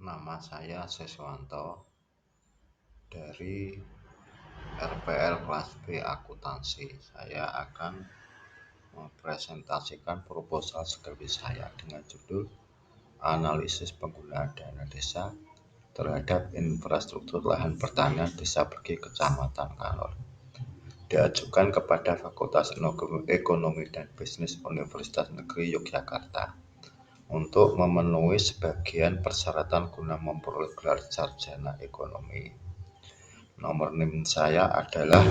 Nama saya Siswanto dari RPL kelas B akuntansi. Saya akan mempresentasikan proposal skripsi saya dengan judul analisis penggunaan dana desa terhadap infrastruktur lahan pertanian Desa Brigi Kecamatan Kanor. Diajukan kepada Fakultas Ekonomi dan Bisnis Universitas Negeri Yogyakarta untuk memenuhi sebagian persyaratan guna memperoleh gelar sarjana ekonomi. Nomor NIM saya adalah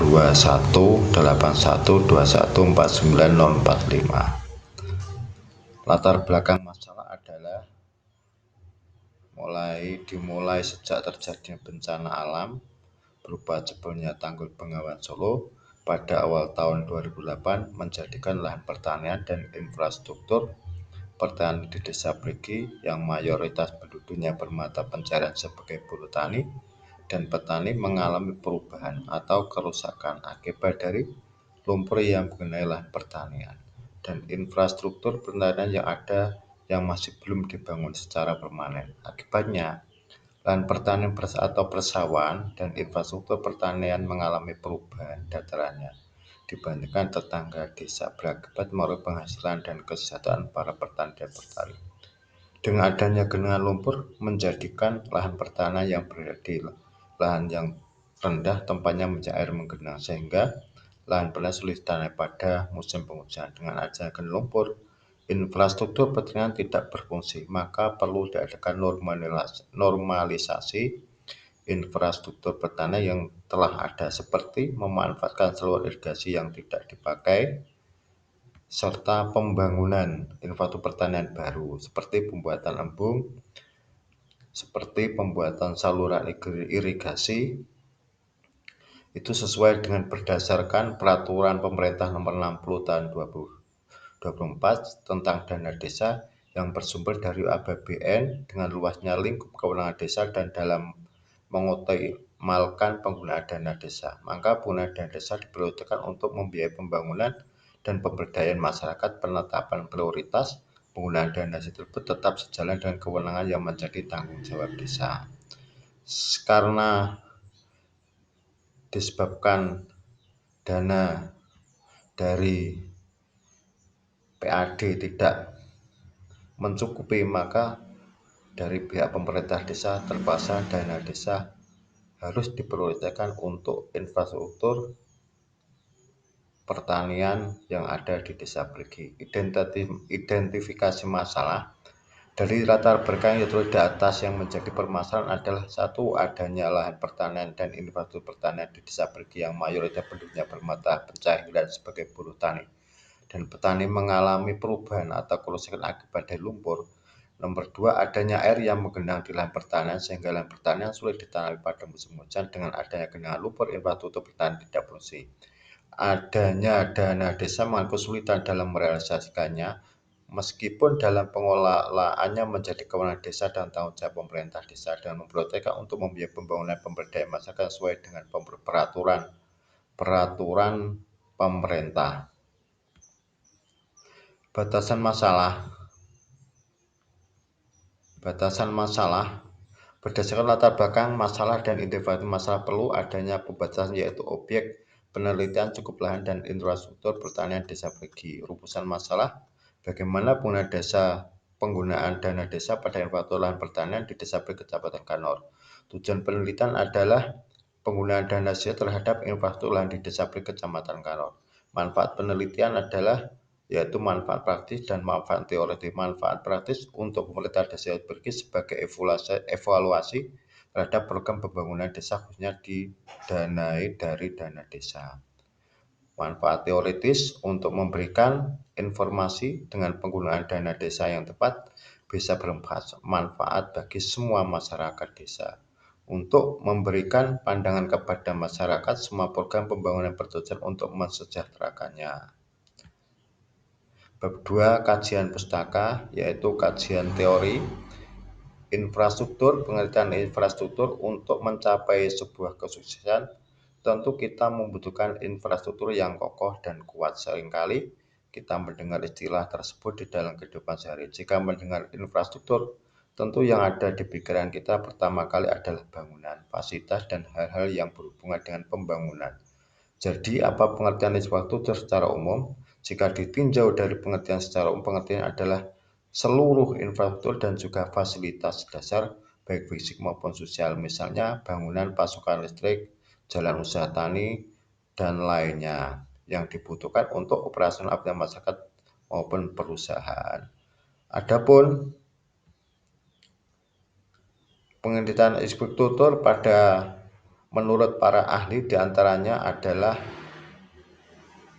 2181214945. Latar belakang masalah adalah dimulai sejak terjadinya bencana alam berupa jebolnya Tanggul Bengawan Solo pada awal tahun 2008 menjadikan lahan pertanian dan infrastruktur pertanian di Desa Brigi yang mayoritas penduduknya bermata pencarian sebagai buruh tani dan petani mengalami perubahan atau kerusakan akibat dari lumpur yang mengenai lahan pertanian dan infrastruktur pertanian yang ada yang masih belum dibangun secara permanen. Akibatnya, lahan pertanian atau persawahan dan infrastruktur pertanian mengalami perubahan datarannya dibandingkan tetangga desa berakibat menurunkan penghasilan dan kesejahteraan para petani dan petani. Dengan adanya genangan lumpur menjadikan lahan pertanian yang berada di lahan yang rendah tempatnya menjadi air menggenang sehingga lahan pertanian sulit ditanami pada musim penghujan. Dengan adanya genangan lumpur, infrastruktur pertanian tidak berfungsi, maka perlu diadakan normalisasi infrastruktur pertanian yang telah ada seperti memanfaatkan saluran irigasi yang tidak dipakai serta pembangunan infrastruktur pertanian baru seperti pembuatan embung, seperti pembuatan saluran irigasi itu sesuai dengan berdasarkan peraturan pemerintah nomor 60 tahun 2024 tentang dana desa yang bersumber dari APBN dengan luasnya lingkup kewenangan desa dan dalam mengoptimalkan penggunaan dana desa. Maka penggunaan dana desa diprioritaskan untuk membiayai pembangunan dan pemberdayaan masyarakat. Penetapan prioritas penggunaan dana desa tersebut tetap sejalan dengan kewenangan yang menjadi tanggung jawab desa. Karena disebabkan dana dari PAD tidak mencukupi, maka dari pihak pemerintah desa terpaksa dana desa harus diprioritaskan untuk infrastruktur pertanian yang ada di Desa Brigi. Identifikasi masalah dari latar belakang yang di atas yang menjadi permasalahan adalah satu, adanya lahan pertanian dan infrastruktur pertanian di Desa Brigi yang mayoritas penduduknya bermata pencaharian sebagai buruh tani dan petani mengalami perubahan atau kerusakan akibat dari lumpur. Nomor 2, adanya air yang menggenang di lahan pertanian sehingga lahan pertanian sulit ditanami pada musim hujan. Dengan adanya genangan lumpur, infrastruktur pertanian tidak berfungsi. Adanya dana desa mengalami kesulitan dalam merealisasikannya, meskipun dalam pengelolaannya menjadi kewenangan desa dan tanggung jawab pemerintah desa dengan memprioritaskan untuk membiayai pembangunan pemberdayaan masyarakat sesuai dengan peraturan pemerintah. Batasan masalah berdasarkan latar belakang masalah dan identifikasi masalah perlu adanya pembatasan yaitu objek penelitian cukup lahan dan infrastruktur pertanian Desa Brigi. Rumusan masalah bagaimana penggunaan dana desa pada infrastruktur lahan pertanian di Desa Brigi Kecamatan Kanor. Tujuan penelitian adalah penggunaan dana desa terhadap infrastruktur lahan di Desa Brigi Kecamatan Kanor. Manfaat penelitian adalah yaitu manfaat praktis dan manfaat teoritis. Manfaat praktis untuk pemerintah Desa Brigi sebagai evaluasi terhadap program pembangunan desa khususnya didanai dari dana desa. Manfaat teoritis untuk memberikan informasi dengan penggunaan dana desa yang tepat bisa bermanfaat bagi semua masyarakat desa. Untuk memberikan pandangan kepada masyarakat, semua program pembangunan bertujuan untuk mensejahterakannya. Bab 2, kajian pustaka, yaitu kajian teori infrastruktur. Pengertian infrastruktur untuk mencapai sebuah kesuksesan, tentu kita membutuhkan infrastruktur yang kokoh dan kuat. Seringkali kita mendengar istilah tersebut di dalam kehidupan sehari. Jika mendengar infrastruktur, tentu yang ada di pikiran kita pertama kali adalah bangunan, fasilitas, dan hal-hal yang berhubungan dengan pembangunan. Jadi, apa pengertian infrastruktur secara umum? Jika ditinjau dari pengertian secara umum, pengertian adalah seluruh infrastruktur dan juga fasilitas dasar, baik fisik maupun sosial, misalnya bangunan, pasokan listrik, jalan usaha tani, dan lainnya yang dibutuhkan untuk operasional masyarakat maupun perusahaan. Adapun pengertian infrastruktur menurut para ahli diantaranya adalah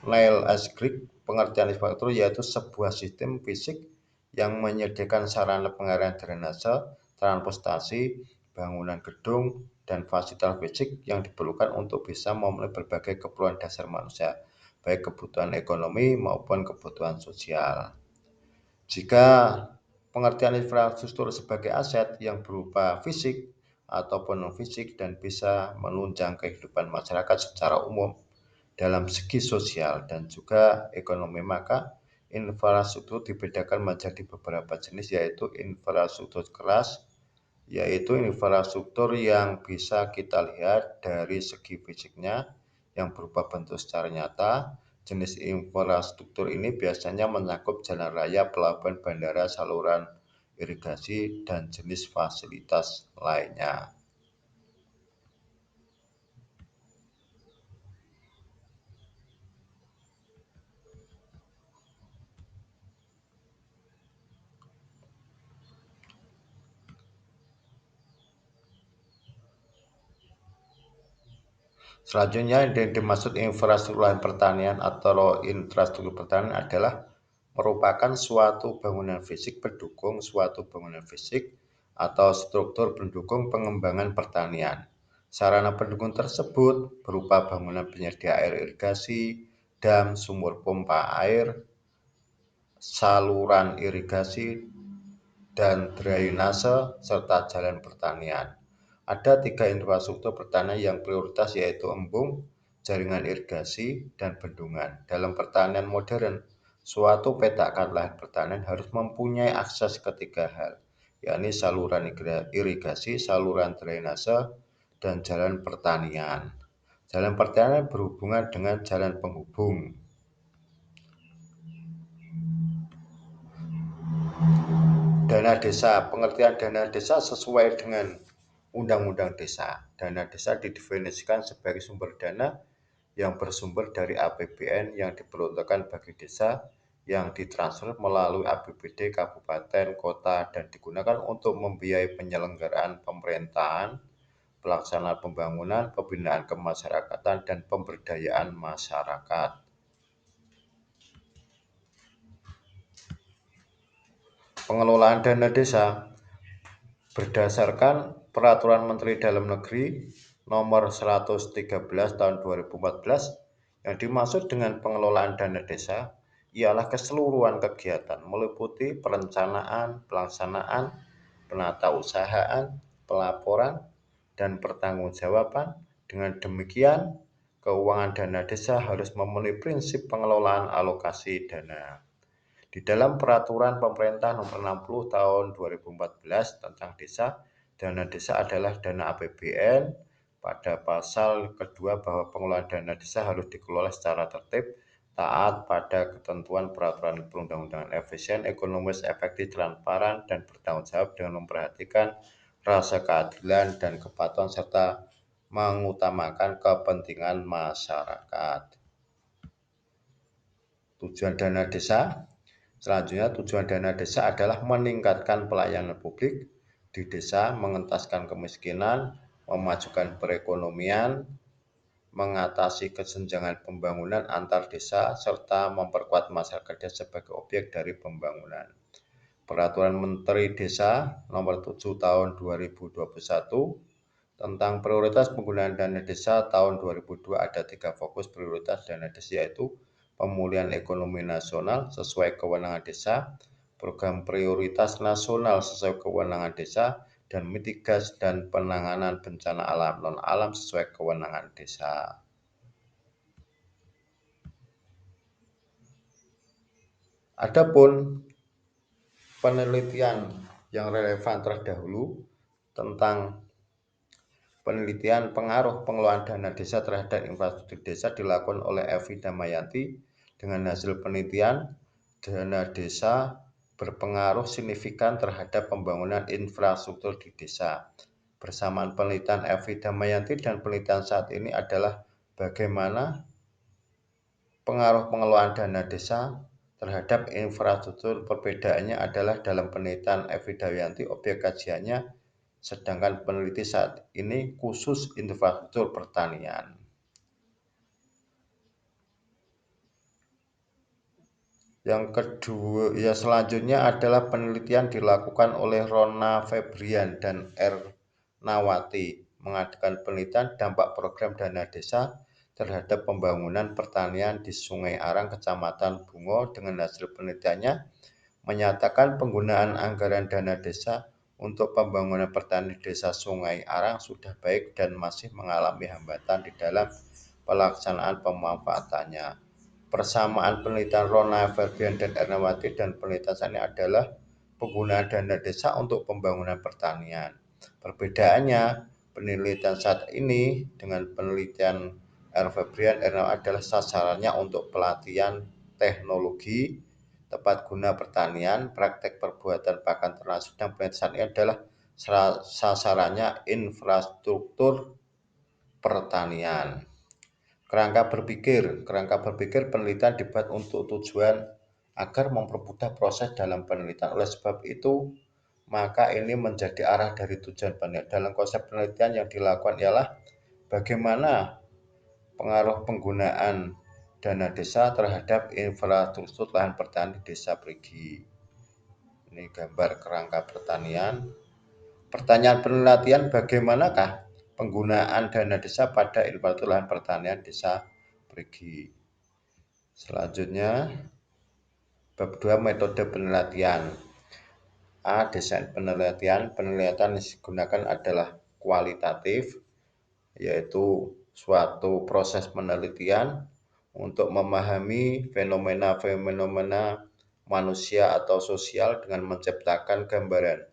Neil Asgrig, pengertian infrastruktur yaitu sebuah sistem fisik yang menyediakan sarana pengaliran drainase, transportasi, bangunan gedung, dan fasilitas fisik yang diperlukan untuk bisa memenuhi berbagai keperluan dasar manusia, baik kebutuhan ekonomi maupun kebutuhan sosial. Jika pengertian infrastruktur sebagai aset yang berupa fisik ataupun non-fisik dan bisa menunjang kehidupan masyarakat secara umum dalam segi sosial dan juga ekonomi, maka infrastruktur dibedakan menjadi beberapa jenis, yaitu infrastruktur keras, yaitu infrastruktur yang bisa kita lihat dari segi fisiknya yang berupa bentuk secara nyata. Jenis infrastruktur ini biasanya mencakup jalan raya, pelabuhan, bandara, saluran irigasi, dan jenis fasilitas lainnya. Selanjutnya yang dimaksud infrastruktur lahan pertanian atau infrastruktur pertanian adalah merupakan suatu bangunan fisik pendukung suatu bangunan fisik atau struktur pendukung pengembangan pertanian. Sarana pendukung tersebut berupa bangunan penyedia air irigasi, dam, sumur pompa air, saluran irigasi, dan drainase, serta jalan pertanian. Ada 3 infrastruktur pertanian yang prioritas, yaitu embung, jaringan irigasi, dan bendungan. Dalam pertanian modern, suatu petakan lahan pertanian harus mempunyai akses ke 3 hal, yakni saluran irigasi, saluran drainase, dan jalan pertanian. Jalan pertanian berhubungan dengan jalan penghubung. Dana desa, pengertian dana desa sesuai dengan Undang-Undang Desa. Dana desa didefinisikan sebagai sumber dana yang bersumber dari APBN yang diperuntukkan bagi desa yang ditransfer melalui APBD kabupaten, kota, dan digunakan untuk membiayai penyelenggaraan pemerintahan, pelaksanaan pembangunan, pembinaan kemasyarakatan, dan pemberdayaan masyarakat. Pengelolaan dana desa berdasarkan Peraturan Menteri Dalam Negeri Nomor 113 Tahun 2014, yang dimaksud dengan pengelolaan dana desa ialah keseluruhan kegiatan meliputi perencanaan, pelaksanaan, penatausahaan, pelaporan, dan pertanggungjawaban. Dengan demikian, keuangan dana desa harus memenuhi prinsip pengelolaan alokasi dana. Di dalam Peraturan Pemerintah Nomor 60 Tahun 2014 tentang Desa, dana desa adalah dana APBN. Pada pasal kedua bahwa pengelolaan dana desa harus dikelola secara tertib, taat pada ketentuan peraturan perundang-undangan, efisien, ekonomis, efektif, transparan, dan bertanggung jawab dengan memperhatikan rasa keadilan dan kepatuhan serta mengutamakan kepentingan masyarakat. Tujuan dana desa Selanjutnya, tujuan dana desa adalah meningkatkan pelayanan publik di desa, mengentaskan kemiskinan, memajukan perekonomian, mengatasi kesenjangan pembangunan antar desa, serta memperkuat masyarakat desa sebagai objek dari pembangunan. Peraturan Menteri Desa Nomor 7 Tahun 2021 tentang prioritas penggunaan dana desa tahun 2002 ada 3 fokus prioritas dana desa, yaitu pemulihan ekonomi nasional sesuai kewenangan desa, program prioritas nasional sesuai kewenangan desa, dan mitigasi dan penanganan bencana alam non-alam sesuai kewenangan desa. Adapun penelitian yang relevan terdahulu tentang penelitian pengaruh pengelolaan dana desa terhadap infrastruktur desa dilakukan oleh Evi Damayanti. Dengan hasil penelitian, dana desa berpengaruh signifikan terhadap pembangunan infrastruktur di desa. Bersamaan penelitian Evi Damayanti dan penelitian saat ini adalah bagaimana pengaruh pengelolaan dana desa terhadap infrastruktur. Perbedaannya adalah dalam penelitian Evi Damayanti objek kajiannya, sedangkan peneliti saat ini khusus infrastruktur pertanian. Yang kedua, selanjutnya adalah penelitian dilakukan oleh Rona Febrian dan R. Nawati, mengadakan penelitian dampak program dana desa terhadap pembangunan pertanian di Sungai Arang, Kecamatan Bungo. Dengan hasil penelitiannya menyatakan penggunaan anggaran dana desa untuk pembangunan pertanian di desa Sungai Arang sudah baik dan masih mengalami hambatan di dalam pelaksanaan pemanfaatannya. Persamaan penelitian Rona Febrian dan Ernawati dan penelitian saya adalah penggunaan dana desa untuk pembangunan pertanian. Perbedaannya, penelitian saat ini dengan penelitian R. Febrian Ernawati adalah sasarannya untuk pelatihan teknologi tepat guna pertanian, praktek perbuatan pakan ternak, sedang penelitian ini adalah sasarannya infrastruktur pertanian. Kerangka berpikir penelitian dibuat untuk tujuan agar mempermudah proses dalam penelitian. Oleh sebab itu, maka ini menjadi arah dari tujuan penelitian. Dalam konsep penelitian yang dilakukan ialah bagaimana pengaruh penggunaan dana desa terhadap infrastruktur lahan pertanian di Desa Prigi. Ini gambar kerangka pertanian. Pertanyaan penelitian, bagaimanakah penggunaan dana desa pada infrastruktur lahan pertanian Desa Prigi. Selanjutnya, bab 2 metode penelitian. A. Desain penelitian. Penelitian yang digunakan adalah kualitatif, yaitu suatu proses penelitian untuk memahami fenomena-fenomena manusia atau sosial dengan menciptakan gambaran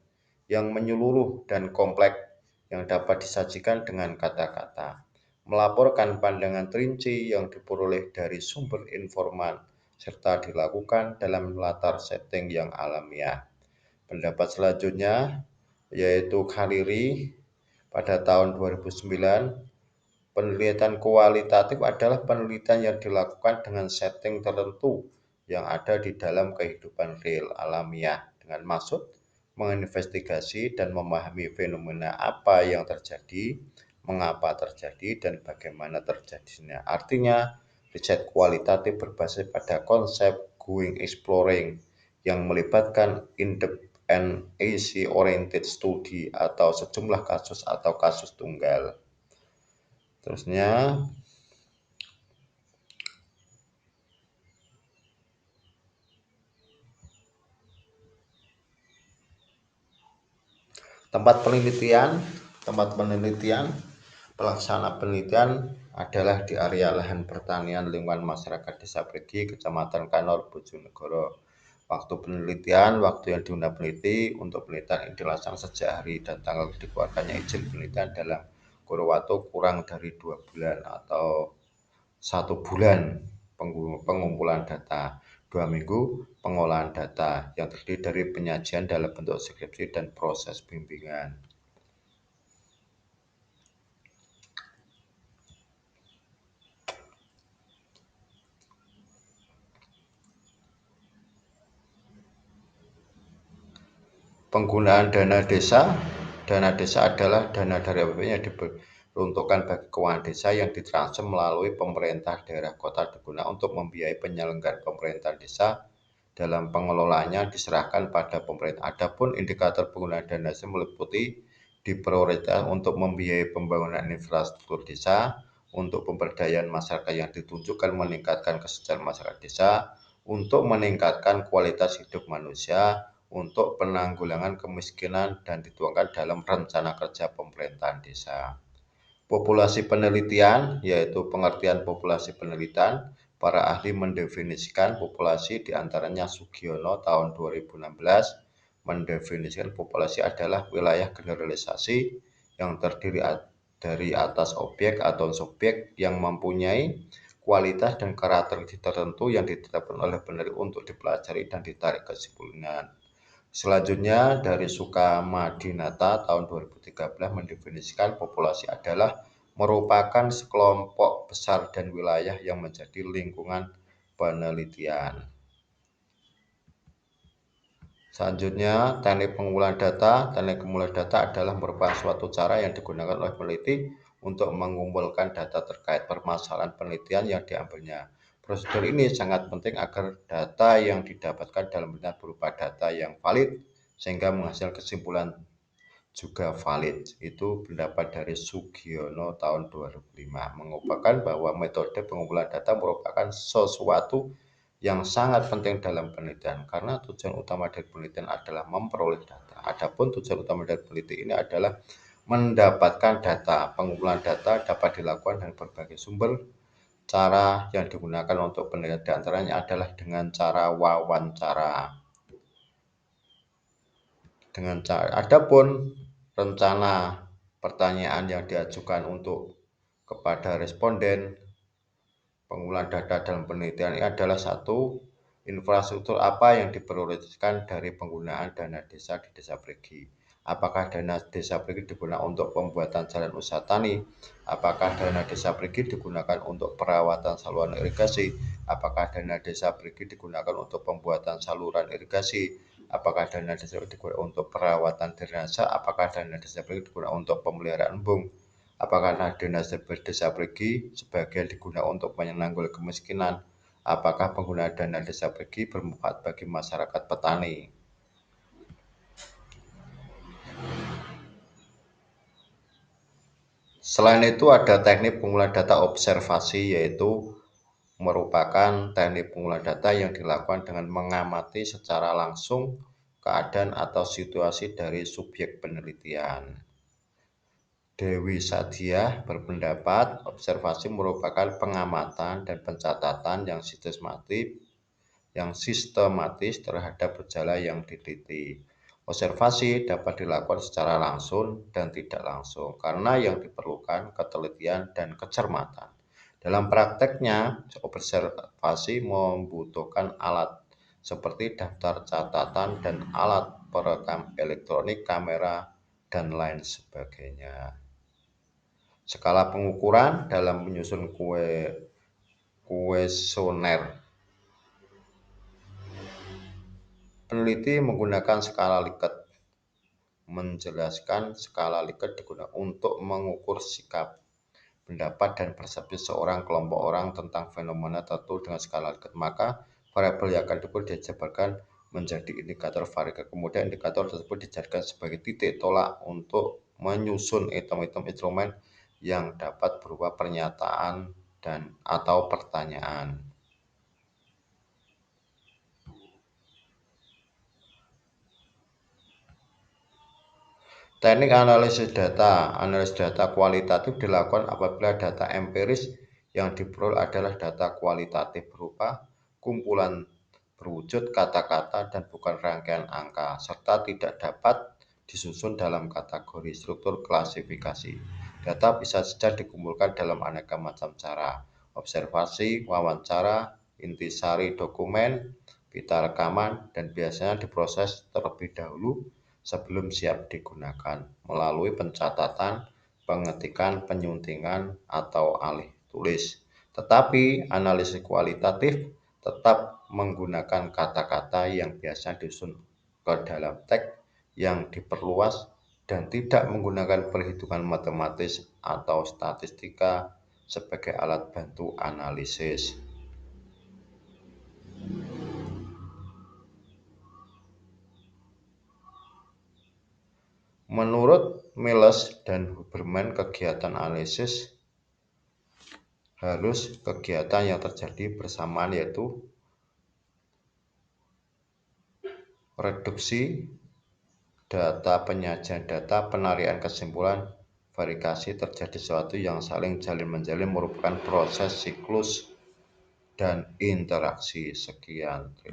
yang menyeluruh dan kompleks yang dapat disajikan dengan kata-kata. Melaporkan pandangan terinci yang diperoleh dari sumber informan serta dilakukan dalam latar setting yang alamiah. Pendapat selanjutnya yaitu Khaliri pada tahun 2009. Penelitian kualitatif adalah penelitian yang dilakukan dengan setting tertentu yang ada di dalam kehidupan real alamiah dengan maksud menginvestigasi dan memahami fenomena apa yang terjadi, mengapa terjadi, dan bagaimana terjadinya. Artinya, riset kualitatif berbasis pada konsep going exploring yang melibatkan in-depth and easy-oriented study atau sejumlah kasus atau kasus tunggal. Terusnya, tempat penelitian, pelaksana penelitian adalah di area lahan pertanian lingkungan masyarakat Desa Prigi, Kecamatan Kanor, Bojonegoro. Waktu penelitian, waktu yang digunakan peneliti untuk penelitian ini dilaksanakan sejak hari dan tanggal dikeluarkannya izin penelitian dalam kurun waktu kurang dari 2 bulan atau 1 bulan pengumpulan data, 2 minggu pengolahan data yang terdiri dari penyajian dalam bentuk skripsi dan proses bimbingan. Penggunaan dana desa. Dana desa adalah dana dari APBN yang diperuntukkan bagi keuangan desa yang ditransfer melalui pemerintah daerah kota digunakan untuk membiayai penyelenggaraan pemerintahan desa. Dalam pengelolaannya diserahkan pada pemerintah. Adapun indikator penggunaan dana desa meliputi diprioritaskan untuk membiayai pembangunan infrastruktur desa, untuk pemberdayaan masyarakat yang ditunjukkan meningkatkan kesejahteraan masyarakat desa, untuk meningkatkan kualitas hidup manusia, untuk penanggulangan kemiskinan dan dituangkan dalam rencana kerja pemerintahan desa. Populasi penelitian, yaitu pengertian populasi penelitian. Para ahli mendefinisikan populasi diantaranya Sugiono tahun 2016 mendefinisikan populasi adalah wilayah generalisasi yang terdiri dari atas objek atau subjek yang mempunyai kualitas dan karakteristik tertentu yang ditetapkan oleh peneliti untuk dipelajari dan ditarik kesimpulan. Selanjutnya, dari Sukamadinata tahun 2013 mendefinisikan populasi adalah merupakan sekelompok besar dan wilayah yang menjadi lingkungan penelitian. Selanjutnya, teknik pengumpulan data. Teknik pengumpulan data adalah merupakan suatu cara yang digunakan oleh peneliti untuk mengumpulkan data terkait permasalahan penelitian yang diambilnya. Prosedur ini sangat penting agar data yang didapatkan dalam benar berupa data yang valid sehingga menghasilkan kesimpulan juga valid. Itu pendapat dari Sugiono tahun 2005 mengungkapkan bahwa metode pengumpulan data merupakan sesuatu yang sangat penting dalam penelitian karena tujuan utama dari penelitian adalah memperoleh data. Adapun tujuan utama dari peneliti ini adalah mendapatkan data. Pengumpulan data dapat dilakukan dari berbagai sumber. Cara yang digunakan untuk penelitian diantaranya adalah dengan cara wawancara. Adapun rencana pertanyaan yang diajukan kepada responden pengumpulan data dalam penelitian ini adalah satu, infrastruktur apa yang diprioritaskan dari penggunaan dana desa di desa Brigi. Apakah dana desa Brigi digunakan untuk pembuatan jalan usaha tani? Apakah dana desa Brigi digunakan untuk perawatan saluran irigasi? Apakah dana desa Brigi digunakan untuk pembuatan saluran irigasi? Apakah dana desa Brigi digunakan untuk perawatan drainase? Apakah dana desa Brigi digunakan untuk pemeliharaan embung? Apakah dana desa Brigi sebagian digunakan untuk menanggulangi kemiskinan? Apakah penggunaan dana desa Brigi bermanfaat bagi masyarakat petani? Selain itu ada teknik pengumpulan data observasi, yaitu merupakan teknik pengumpulan data yang dilakukan dengan mengamati secara langsung keadaan atau situasi dari subjek penelitian. Dewi Sadiah berpendapat observasi merupakan pengamatan dan pencatatan yang sistematis terhadap gejala yang diteliti. Observasi dapat dilakukan secara langsung dan tidak langsung karena yang diperlukan ketelitian dan kecermatan. Dalam prakteknya, observasi membutuhkan alat seperti daftar catatan dan alat perekam elektronik, kamera, dan lain sebagainya. Skala pengukuran dalam menyusun kuesioner. Peneliti menggunakan skala Likert. Menjelaskan skala Likert digunakan untuk mengukur sikap, pendapat, dan persepsi seorang kelompok orang tentang fenomena tertentu dengan skala Likert. Maka variabel yang akan diukur dijabarkan menjadi indikator variabel. Kemudian indikator tersebut dijadikan sebagai titik tolak untuk menyusun item-item instrumen yang dapat berupa pernyataan atau pertanyaan. Teknik analisis data. Analisis data kualitatif dilakukan apabila data empiris yang diperoleh adalah data kualitatif berupa kumpulan berwujud kata-kata dan bukan rangkaian angka, serta tidak dapat disusun dalam kategori struktur klasifikasi. Data bisa saja dikumpulkan dalam aneka macam cara, observasi, wawancara, intisari dokumen, pita rekaman, dan biasanya diproses terlebih dahulu sebelum siap digunakan melalui pencatatan, pengetikan, penyuntingan, atau alih tulis. Tetapi analisis kualitatif tetap menggunakan kata-kata yang biasa disusun ke dalam teks yang diperluas dan tidak menggunakan perhitungan matematis atau statistika sebagai alat bantu analisis. Menurut Miles dan Huberman, kegiatan analisis harus kegiatan yang terjadi bersamaan, yaitu reduksi data, penyajian data, penarikan kesimpulan, verifikasi, terjadi sesuatu yang saling jalin-menjalin merupakan proses siklus dan interaksi. Sekian.